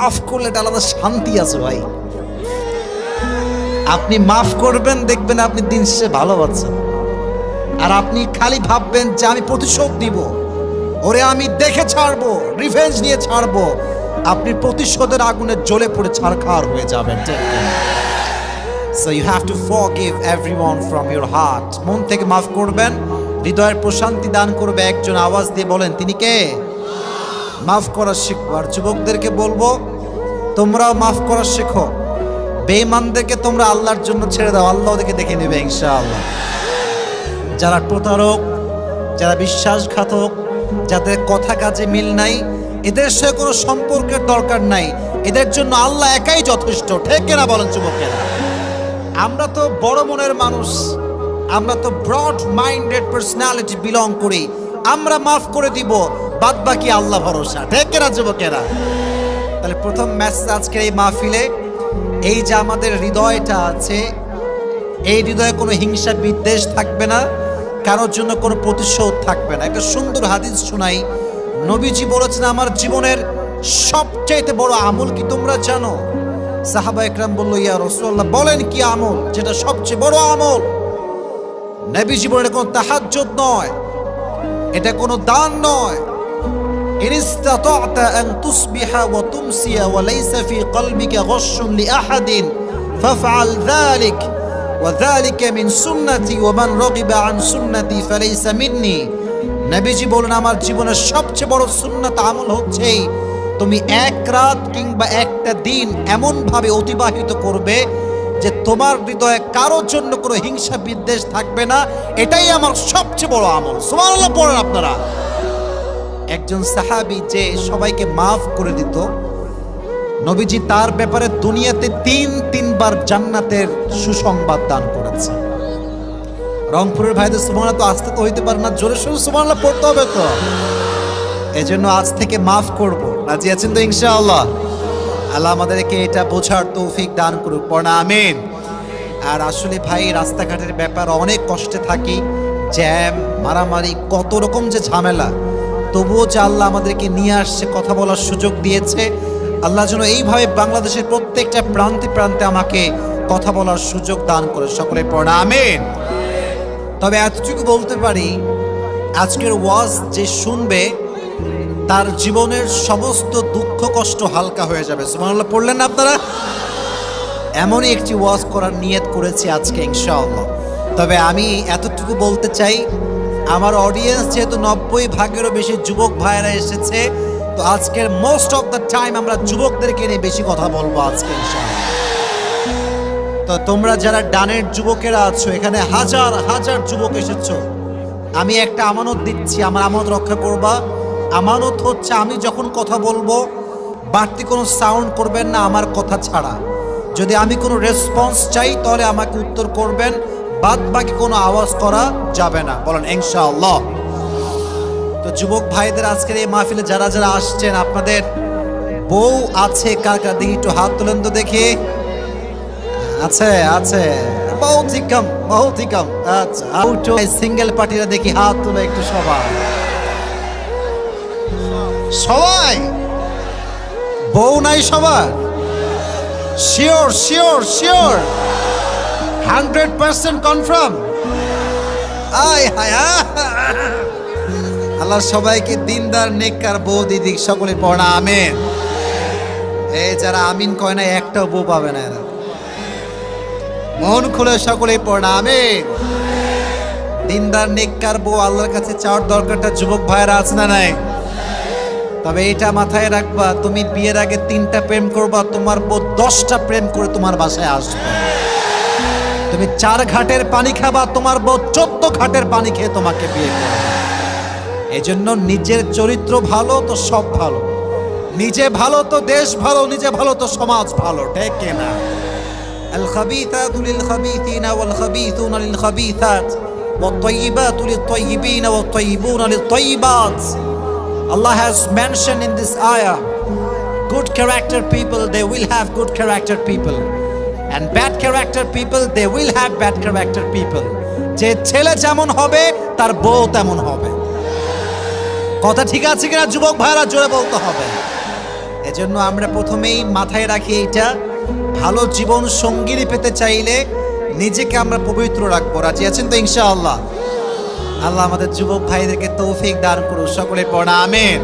মাফ করলে এটা আলাদা শান্তি আছে ভাই। আপনি মাফ করবেন, দেখবেন আপনি দিন শেষে ভালো আছেন। আর আপনি খালি ভাববেন যে আমি প্রতিশোধ দিব, ওরে আমি দেখে ছাড়বো, রিভেঞ্জ নিয়ে ছাড়বো, আপনি প্রতিশোধের আগুনে জ্বলে পড়ে ছারখার হয়ে যাবেন। So you have to forgive everyone from your heart. মন থেকে মাফ করবেন, হৃদয়ের প্রশান্তি দান করবে। একজন আওয়াজ দিয়ে বলেন, তিনি কে? মাফ করা শিখবো। আর যুবকদেরকে বলবো, তোমরাও মাফ করা শেখো। বেঈমানদেরকে তোমরা আল্লাহর জন্য ছেড়ে দাও, আল্লাহ ওদেরকে দেখে নেবে ইনশাআল্লাহ। যারা প্রতারক, যারা বিশ্বাসঘাতক, যাদের কথা কাজে মিল নাই, এদের সাথে কোনো সম্পর্কের দরকার নাই। এদের জন্য আল্লাহ একাই যথেষ্ট। ঠিক কিনা বলেন যুবকেরা? আমরা তো বড় মনের মানুষ, আমরা তো ব্রড মাইন্ডেড পার্সোনালিটি বিলং করি। আমরা মাফ করে দিব, বাদ বাকি আল্লাহ ভরসা। ঠিক কিনা যুবকেরা? তাহলে প্রথম মেসেজ আজকের এই মাহফিলে, এই যে আমাদের হৃদয়টা আছে, এই হৃদয়ে কোনো হিংসা বিদ্বেষ থাকবে না, কারোর জন্য কোনো প্রতিশোধ থাকবে না। একটা সুন্দর হাদিস শোনাই। নবীজি বলেছেন, আমার জীবনের সবচাইতে বড় আমল কি তোমরা জানো? সাহাবা একরাম বলল, ইয়া রাসূলুল্লাহ, বলেন কি আমল যেটা সবচেয়ে বড় আমল? নবীজি বলেন, এটা কোনো তাহাজ্জুদ নয়, এটা কোনো দান নয়। ইন ইসতাতা'তা আন তুসবিহা ওয়া তুমসিয়া ওয়া লাইসা ফি কলবিকা গশশুন লিআহাদিন ফাফআল যালিক ওয়া যালিকা মিন সুন্নতি ওয়া মান রাগিবা আন সুন্নতি ফালাইসা মিন্নি। নবীজি বলেন, আমার জীবনের সবচেয়ে বড় সুন্নাত আমল হচ্ছে তুমি এক রাত কিংবা একটা দিন এমন ভাবে অতিবাহিত করবে যে তোমার হৃদয়ে কারোর জন্য কোনো হিংসা বিদ্বেষ থাকবে না। এটাই আমার সবচেয়ে বড় আমল। সুবহানাল্লাহ পড়েন আপনারা। একজন সাহাবী যে সবাইকে মাফ করে দিত, নবীজি তার ব্যাপারে দুনিয়াতে তিনবার জান্নাতের সুসংবাদ দান করেছে। রংপুরের ভাইদের সুবহানাল্লাহ তো আসতে তো হইতে পারে না, জোরে সোরে সুবহানাল্লাহ পড়তে হবে তো। এজন্য আজ থেকে মাফ করব। রাজি আছেন তো ইনশাআল্লাহ? আল্লাহ আমাদেরকে এটা বোঝার তৌফিক দান করুক, পড়া আমিন। আর আসলে ভাই, রাস্তাঘাটের ব্যাপার অনেক কষ্টে থাকি, জ্যাম, মারামারি, কত রকম যে ঝামেলা, তবুও যে আল্লাহ আমাদেরকে নিয়ে আসছে, কথা বলার সুযোগ দিয়েছে। আল্লাহ যেন এইভাবে বাংলাদেশের প্রত্যেকটা প্রান্তে প্রান্তে আমাকে কথা বলার সুযোগ দান করে। সকলে পড়া আমিন। তবে এতটুকু বলতে পারি, আজকের ওয়াজ যে শুনবে তার জীবনের সমস্ত দুঃখ কষ্ট হালকা হয়ে যাবে। সুবহানাল্লাহ পড়লেন না আপনারা? এমনই একটি ওয়াজ করার নিয়ত করেছি আজকে ইনশাআল্লাহ। তবে আমি এতটুকু বলতে চাই, আমার অডিয়েন্স যেহেতু 90% বেশি যুবক ভাইয়েরা এসেছে, তো আজকের মোস্ট অফ দ্য টাইম আমরা যুবকদেরকে নিয়ে বেশি কথা বলবো আজকে ইনশাআল্লাহ। তো তোমরা যারা ডানের যুবকেরা আছো, এখানে হাজার হাজার যুবক এসেছো, আমি একটা আমানত দিচ্ছি, আমার আমানত রক্ষা করবা। আমানত হচ্ছে, আমি যখন কথা বলবো বাড়তি কোনো সাউন্ড করবেন না আমার কথা ছাড়া। যদি আমি কোনো রেসপন্স চাই তাহলে আমাকে উত্তর করবেন, বাদ বাকি কোনো আওয়াজ করা যাবে না। বলেন ইনশাআল্লাহ। তো যুবক ভাইদের আজকের এই মাহফিলে যারা যারা আসছেন, আপনাদের বউ আছে কার কার? দেখি একটু হাত তোলেন তো দেখি। আছে আছে, বহুত হি কম। আচ্ছা, সিঙ্গেল পার্টিরা দেখি হাত তোলে একটু সবাই। সবাই বউ নাই সবার? Sure sure sure 100% confirm? আয় হায়, আল্লাহ সবাইকে দিনদার নেককার বউ দিদিক। সকলে পড়া আমিন। এই যারা আমিন কয় না, একটাও বউ পাবে না এরা। মন খুলে সকলে পড়া আমিন। দিনদার নেককার বউ আল্লাহর কাছে চাওয়ার দরকারটা যুবক ভাইয়েরা আছে না নাই? তবে এটা মাথায় রাখবা, তুমি বিয়ের আগে 3টা প্রেম করবা, তোমার বউ 10টা প্রেম করে তোমার বাসায় আসবে। তুমি 4 ঘাটের পানি খাবা, তোমার বউ 14 ঘাটের পানি খেয়ে তোমাকে বিয়ে করবে। এই জন্য নিজের চরিত্র ভালো তো সব ভালো, নিজে ভালো তো দেশ ভালো, নিজে ভালো তো সমাজ ভালো। ঠিক কিনা? আল খাবিথাতু লিল খাবিথিনা ওয়াল খাবিথুনা লিল খাবিথাত ওয়াত তাইয়িবাতু লিত তাইয়িবিনা ওয়াত তাইয়িবুনা লিত তাইয়িবাত। Allah has mentioned in this ayah, good character people, they will have good character people, and bad character people, they will have bad character people. যে ছেলে যেমন হবে তার বউ তেমন হবে। কথা ঠিক আছে কিনা যুবক ভাইরা? জোরে বলতে হবে। এজন্য আমরা প্রথমেই মাথায় রাখি এইটা, ভালো জীবন সঙ্গিনী পেতে চাইলে নিজেকে আমরা পবিত্র রাখবো। রাজি আছেন তো ইনশাআল্লাহ? আল্লাহ আমাদের যুবক ভাইদেরকে তৌফিক দান করুন, সকলে পড়া আমিন।